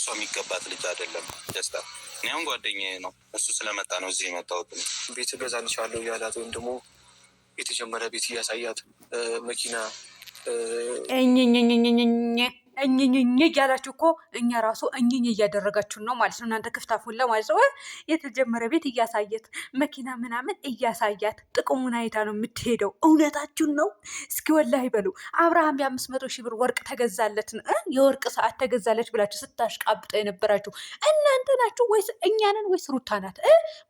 የሚገባት ልጅ አይደለም ደስታ። እኔ አሁን ጓደኛዬ ነው፣ እሱ ስለመጣ ነው እዚህ የመጣሁት። ቤት እገዛልሻለሁ እያላት ወይም ደግሞ የተጀመረ ቤት እያሳያት መኪና እኝኝኝ እያላችሁ እኮ እኛ ራሱ እኝኝ እያደረጋችሁ ነው ማለት ነው። እናንተ ክፍታፉን ለማለት ነው። የተጀመረ ቤት እያሳየት መኪና ምናምን እያሳያት ጥቅሙን አይታ ነው የምትሄደው። እውነታችሁን ነው። እስኪ ወላሂ በሉ አብርሃም የ500,000 ብር ወርቅ ተገዛለት የወርቅ ሰዓት ተገዛለች ብላችሁ ስታሽቃብጠ የነበራችሁ እናንተ ናችሁ ወይስ እኛንን ወይስ ሩታ ናት?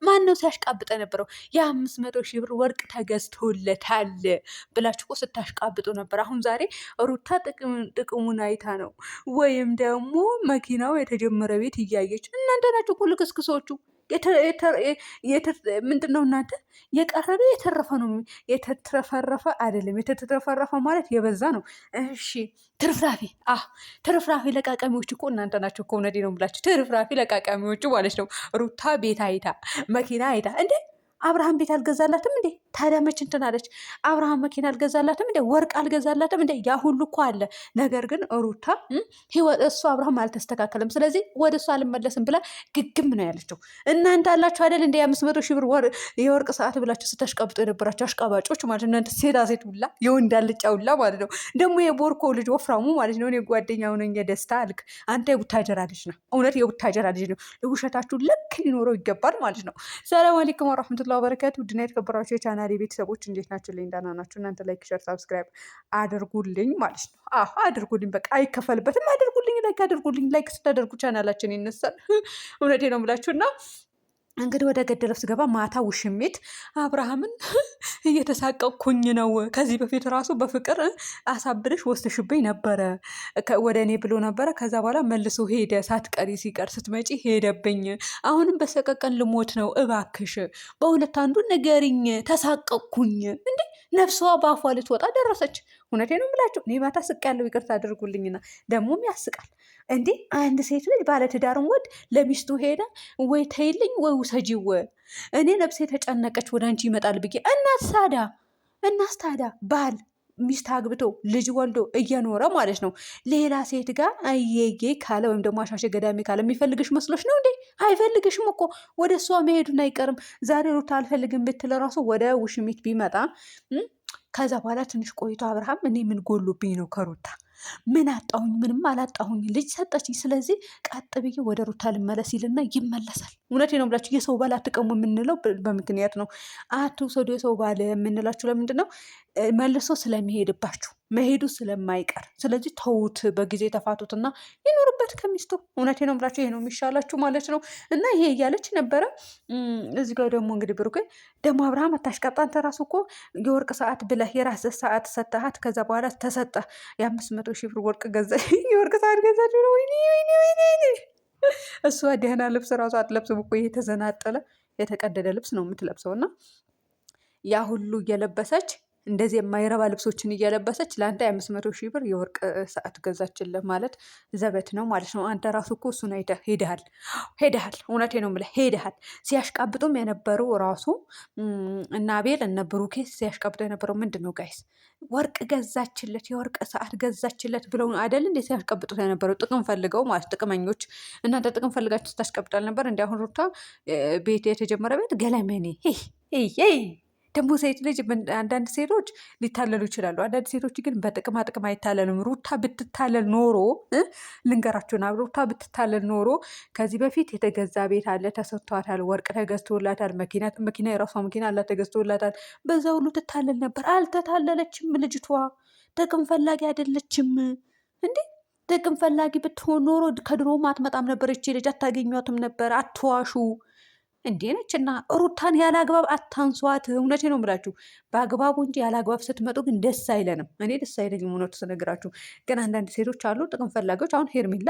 ማን ነው ሲያሽቃብጠ የነበረው? የ500,000 ብር ወርቅ ተገዝቶለታል ብላችሁ እኮ ስታሽቃብጡ ነበር። አሁን ዛሬ ሩታ ጥቅሙን አይታ ነው ወይም ደግሞ መኪናው የተጀመረ ቤት እያየች። እናንተ ናችሁ እኮ ልክስክሶቹ። ምንድን ነው እናንተ? የቀረበ የተረፈ ነው። የተትረፈረፈ አይደለም። የተትረፈረፈ ማለት የበዛ ነው። እሺ ትርፍራፊ ትርፍራፊ ለቃቃሚዎች እኮ እናንተ ናቸው እኮ። እውነቴን ነው የምላችሁ። ትርፍራፊ ለቃቃሚዎቹ ማለት ነው። ሩታ ቤት አይታ መኪና አይታ እንዴ አብርሃም ቤት አልገዛላትም እንዴ? ታዲያ መች እንትን አለች? አብርሃም መኪና አልገዛላትም እንዴ? ወርቅ አልገዛላትም እንዴ? ያ ሁሉ እኮ አለ። ነገር ግን ሩታ እሱ አብርሃም አልተስተካከለም፣ ስለዚህ ወደ እሱ አልመለስም ብላ ግግም ነው ያለችው። እናንተ አላችሁ አይደል እንደ 500,000 ብር የወርቅ ሰዓት ብላችሁ ስታሽቃብጡ የነበራችሁ አሽቃባጮች ማለት ነው። እናንተ ሴት ሁላ የወንድ አልጫ ሁላ ማለት ነው። ደግሞ የቦርኮ ልጅ ወፍራሙ ማለት ነው። እኔ ጓደኛው ነኝ ደስታ አልክ። አንተ የቡታጀራ ልጅ ነው። እውነት የቡታጀራ ልጅ ነው። ውሸታችሁ ልክ ሊኖረው ይገባል ማለት ነው። ሰላም አለይኩም ወራህመቱላሂ ወበረካቱ። ውድና የተከበራችሁ የቻናሌ ቤተሰቦች እንዴት ናችሁ? ልኝ ደህና ናችሁ? እናንተ ላይክ፣ ሸር፣ ሳብስክራይብ አድርጉልኝ ማለት ነው። አድርጉልኝ፣ በቃ አይከፈልበትም። አድርጉልኝ፣ ላይክ አድርጉልኝ። ላይክ ስታደርጉ ቻናላችን ይነሳል። እውነቴ ነው የምላችሁና እንግዲህ ወደ ገደለው ስገባ ማታ ውሽሜት አብርሃምን እየተሳቀቅኩኝ ነው። ከዚህ በፊት ራሱ በፍቅር አሳብደሽ ወስደሽብኝ ነበረ ወደ እኔ ብሎ ነበረ። ከዛ በኋላ መልሶ ሄደ። ሳትቀሪ ሲቀር ስትመጪ ሄደብኝ። አሁንም በሰቀቀን ልሞት ነው። እባክሽ በሁለት አንዱ ንገሪኝ። ተሳቀቅኩኝ። እንዴ ነፍሷ በአፏ ልትወጣ ደረሰች። እውነቴ ነው የምላችሁ። እኔ ማታ ስቅ ያለው ይቅርታ አድርጉልኝና ደግሞም ያስቃል። እንዴ አንድ ሴት ልጅ ባለትዳርን ወድ ለሚስቱ ሄዳ ወይ ተይልኝ ወይ ውሰጂው። እኔ ነፍሴ የተጨነቀች ወደ አንቺ ይመጣል ብዬ እናስ ታዲያ ባል ሚስት አግብቶ ልጅ ወልዶ እየኖረ ማለት ነው ሌላ ሴት ጋር አየጌ ካለ ወይም ደግሞ አሻሸ ገዳሚ ካለ የሚፈልግሽ መስሎች ነው እንዴ? አይፈልግሽም እኮ። ወደ እሷ መሄዱን አይቀርም። ዛሬ ሩታ አልፈልግም ብትል ራሱ ወደ ውሽሚት ቢመጣ ከዛ በኋላ ትንሽ ቆይቶ አብርሃም እኔ ምን ጎሎብኝ ነው ከሩታ ምን አጣሁኝ? ምንም አላጣሁኝ። ልጅ ሰጠችኝ። ስለዚህ ቀጥ ብዬ ወደ ሩታ ልመለስ ይልና ይመለሳል። እውነቴ ነው ብላችሁ የሰው ባል አትቀሙ የምንለው በምክንያት ነው። አትውሰዱ የሰው ባል የምንላችሁ ለምንድን ነው? መልሶ ስለሚሄድባችሁ መሄዱ ስለማይቀር። ስለዚህ ተዉት፣ በጊዜ ተፋቱትና ይኖርበት ከሚስቱ። እውነቴ ነው ብላችሁ ይሄ ነው የሚሻላችሁ ማለት ነው። እና ይሄ እያለች ነበረ። እዚህ ጋር ደግሞ እንግዲህ ብሩኬ ደግሞ አብርሃም አታሽቃጣ። አንተ ራሱ እኮ የወርቅ ሰዓት ብለህ የራስህ ሰዓት ሰጠሃት። ከዛ በኋላ ተሰጠ 500,000 ብር ወርቅ ገዛ የወርቅ ሰዓት ገዛች። ወይኔ እሷ ደህና ልብስ ራሱ አትለብስም እኮ። ይሄ የተዘናጠለ የተቀደደ ልብስ ነው የምትለብሰው። እና ያ ሁሉ እየለበሰች እንደዚህ የማይረባ ልብሶችን እየለበሰች ለአንተ 500,000 ብር የወርቅ ሰዓት ገዛችልህ ማለት ዘበት ነው ማለት ነው። አንተ ራሱ እኮ እሱን ሄደሃል። እውነቴ ነው የምልህ ሄደሃል። ሲያሽቃብጡም የነበሩ ራሱ እነ አቤል እነ ብሩኬ ሲያሽቃብጡ የነበረው ምንድን ነው ጋይስ? ወርቅ ገዛችለት፣ የወርቅ ሰዓት ገዛችለት ብለው አይደል እንዴ ሲያሽቀብጡት የነበረው? ጥቅም ፈልገው ማለት ጥቅመኞች። እናንተ ጥቅም ፈልጋችሁ ስታሽቀብጣል ነበር። እንዲ አሁን ሩታ ቤት የተጀመረ ቤት ገለመኔ ደግሞ ሴት ልጅ አንዳንድ ሴቶች ሊታለሉ ይችላሉ። አንዳንድ ሴቶች ግን በጥቅማ ጥቅም አይታለሉም። ሩታ ብትታለል ኖሮ ልንገራችሁና ሩታ ብትታለል ኖሮ ከዚህ በፊት የተገዛ ቤት አለ፣ ተሰጥቷታል፣ ወርቅ ተገዝቶላታል፣ መኪና የራሷ መኪና አለ ተገዝቶላታል። በዛ ሁሉ ትታለል ነበር። አልተታለለችም። ልጅቷ ጥቅም ፈላጊ አይደለችም እንዴ። ጥቅም ፈላጊ ብትሆን ኖሮ ከድሮም አትመጣም ነበር። እቺ ልጅ አታገኟትም ነበር። አትዋሹ። እንዴ ነችና ሩታን ያለ አግባብ አታንሷት። እውነቴ ነው የምላችሁ በአግባቡ እንጂ ያለ አግባብ ስትመጡ ግን ደስ አይለንም። እኔ ደስ አይለኝም እውነቱ ስነግራችሁ። ግን አንዳንድ ሴቶች አሉ ጥቅም ፈላጊዎች። አሁን ሄርሜላ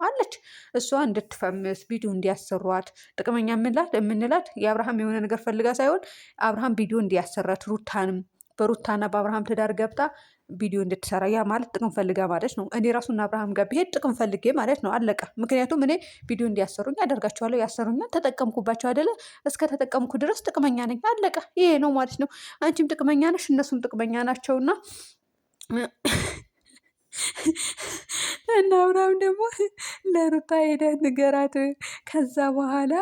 አለች እሷ እንድትፈምስ ቪዲዮ እንዲያሰሯት ጥቅመኛ የምንላት የአብርሃም የሆነ ነገር ፈልጋ ሳይሆን አብርሃም ቪዲዮ እንዲያሰራት ሩታንም በሩታና በአብርሃም ትዳር ገብታ ቪዲዮ እንድትሰራ ያ ማለት ጥቅም ፈልጋ ማለት ነው። እኔ ራሱና አብርሃም ጋር ብሄድ ጥቅም ፈልጌ ማለት ነው። አለቀ። ምክንያቱም እኔ ቪዲዮ እንዲያሰሩኝ አደርጋቸዋለሁ። ያሰሩኛል፣ ተጠቀምኩባቸው አይደለ? እስከ ተጠቀምኩ ድረስ ጥቅመኛ ነኝ። አለቀ። ይሄ ነው ማለት ነው። አንቺም ጥቅመኛ ነሽ፣ እነሱም ጥቅመኛ ናቸውና እና አብርሃም ደግሞ ለሩታ ሄደህ ንገራት፣ ከዛ በኋላ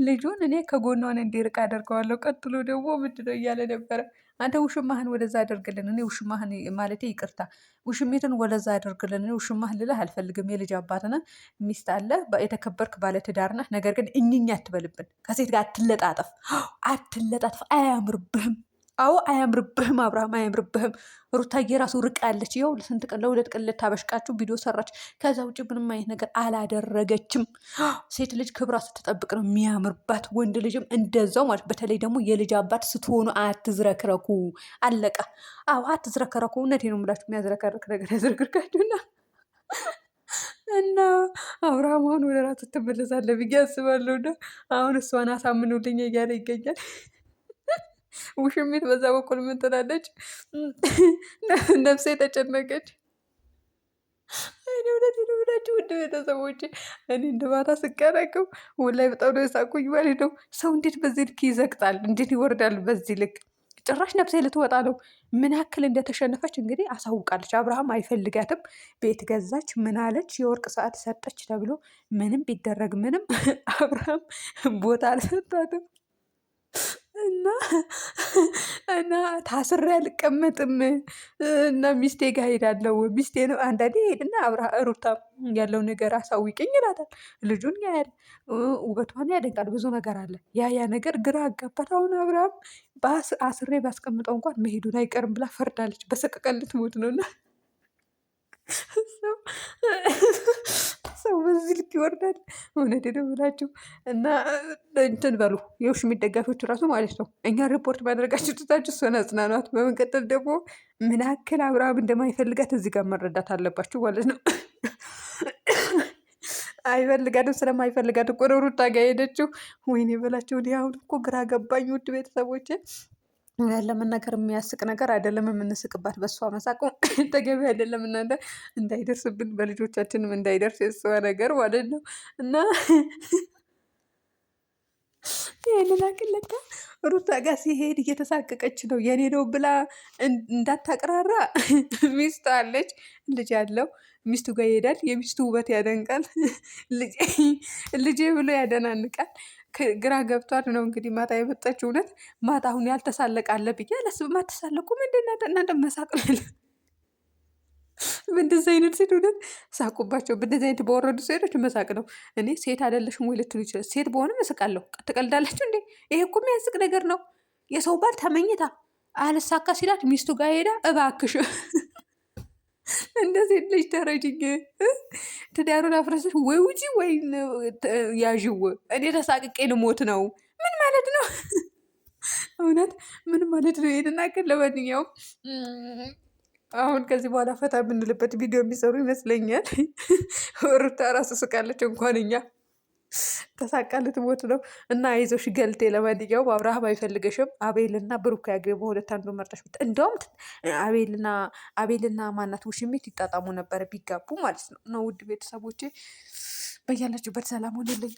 ልጁን እኔ ከጎኗን እንዲርቅ አደርገዋለሁ። ቀጥሎ ደግሞ ምንድነው እያለ ነበረ? አንተ ውሽማህን ወደዛ አደርግልን፣ እኔ ውሽማህን ማለቴ ይቅርታ፣ ውሽሜትን ወደዛ አደርግልን፣ እኔ ውሽማህን ልልህ አልፈልግም። የልጅ አባት ነህ፣ ሚስት አለ፣ የተከበርክ ባለትዳር ነህ። ነገር ግን እኝኛ አትበልብን፣ ከሴት ጋር አትለጣጠፍ፣ አትለጣጠፍ፣ አያምርብህም። አዎ አያምርብህም፣ አብርሃም አያምርብህም። ሩታዬ ራሱ ርቃለች። ይኸው ስንት ቀን ለሁለት ቀን ልታበሽቃችሁ ቪዲዮ ሰራች። ከዛ ውጭ ምንም አይነት ነገር አላደረገችም። ሴት ልጅ ክብራ ስትጠብቅ ነው የሚያምርባት። ወንድ ልጅም እንደዛው ማለት። በተለይ ደግሞ የልጅ አባት ስትሆኑ አትዝረክረኩ። አለቀ። አዎ አትዝረከረኩ። እውነቴን ነው የምላችሁ። የሚያዝረከርክ ነገር ያዝረክርካችሁና እና አብርሃም አሁን ወደ ራሱ ትመለሳለህ ብዬ አስባለሁ። እና አሁን እሷን አሳምኑልኝ እያለ ይገኛል። ውሽሚት በዛ በኩል ምን ትላለች? ነፍሴ ተጨነቀች። እኔ እውነቴን ነው የምላችሁ ውድ ቤተሰቦቼ፣ እኔ እንደ ማታ ስቀረቅም ወላሂ በጣም ነው የሳቁኝ ማለት ነው። ሰው እንዴት በዚህ ልክ ይዘቅጣል? እንዴት ይወርዳል በዚህ ልክ? ጭራሽ ነፍሴ ልትወጣ ነው። ምን ያክል እንደተሸነፈች እንግዲህ አሳውቃለች። አብርሃም አይፈልጋትም። ቤት ገዛች፣ ምን አለች፣ የወርቅ ሰዓት ሰጠች ተብሎ ምንም ቢደረግ ምንም አብርሃም ቦታ አልሰጣትም። እና ታስሬ አልቀመጥም እና ሚስቴ ጋር ሄዳለው። ሚስቴ ነው አንዳንዴ ሄድና ሩታ ያለው ነገር አሳውቅኝ ይላታል። ልጁን ያያል፣ ውበቷን ያደንቃል፣ ብዙ ነገር አለ። ያ ነገር ግራ አጋባት። አሁን አብርሃም አስሬ ባስቀምጠው እንኳን መሄዱን አይቀርም ብላ ፈርዳለች። በሰቀቀን ልትሞት ነውና ሰው በዚህ ልክ ይወርዳል። እውነቴን ነው የምላችሁ። እና እንትን በሉ የውሽሚት ደጋፊዎች ራሱ ማለት ነው እኛ ሪፖርት ማድረጋችሁ ትታችሁ እሷን አጽናኗት። በመቀጠል ደግሞ ምን ያክል አብርሃም እንደማይፈልጋት እዚህ ጋር መረዳት አለባችሁ ማለት ነው። አይፈልጋትም። ስለማይፈልጋት እኮ ነው ሩታ ጋር ሄደችው። ወይኔ በላቸው። አሁን እኮ ግራ ገባኝ ውድ ቤተሰቦቼ። ለመናገር የሚያስቅ ነገር አይደለም። የምንስቅባት በእሷ መሳቅ ተገቢ አይደለም። እናንተ እንዳይደርስብን በልጆቻችንም እንዳይደርስ የእሷ ነገር ማለት ነው። እና ይህንን አክል ለካ ሩታ ጋር ሲሄድ እየተሳቀቀች ነው። የኔ ነው ብላ እንዳታቅራራ ሚስት አለች፣ ልጅ አለው። ሚስቱ ጋር ይሄዳል። የሚስቱ ውበት ያደንቃል። ልጄ ብሎ ያደናንቃል። ግራ ገብቷት ነው እንግዲህ ማታ የመጣች። እውነት ማታ አሁን ያልተሳለቀ አለ ብዬ አላስብም። አትሳለቁ ምንድን እናንተ መሳቅ በእንደዚህ አይነት ሴት እውነት ሳቁባቸው። በእንደዚህ አይነት በወረዱ ሴቶች መሳቅ ነው። እኔ ሴት አይደለሽም ወይ ልትሉ ይችላል። ሴት በሆነ መስቃለሁ። ትቀልዳላችሁ እንዴ? ይሄ እኮ የሚያስቅ ነገር ነው። የሰው ባል ተመኝታ አልሳካ ሲላት ሚስቱ ጋር ሄዳ እባክሽ እንደዚህ ልጅ ተረጅኝ፣ ትዳሩን አፍረሰሽ ወይ ውጪ ወይ ያዥው፣ እኔ ተሳቅቄ ልሞት ነው። ምን ማለት ነው? እውነት ምን ማለት ነው? ይሄንን አክል ለማንኛውም አሁን ከዚህ በኋላ ፈታ የምንልበት ቪዲዮ የሚሰሩ ይመስለኛል። ሩታ ራሱ ስቃለች። እንኳን እኛ ተሳቃ ልትሞት ነው። እና አይዞሽ ገልቴ። ለማንኛውም አብርሃም አይፈልገሽም። አቤልና ብሩክ ያገቡ ሁለት አንዱ መርጠሽ እንደውም አቤልና ማናት ውሽሚት ይጣጣሙ ነበር ቢጋቡ ማለት ነው። ውድ ቤተሰቦቼ በያላችሁበት ሰላም ሆንልኝ።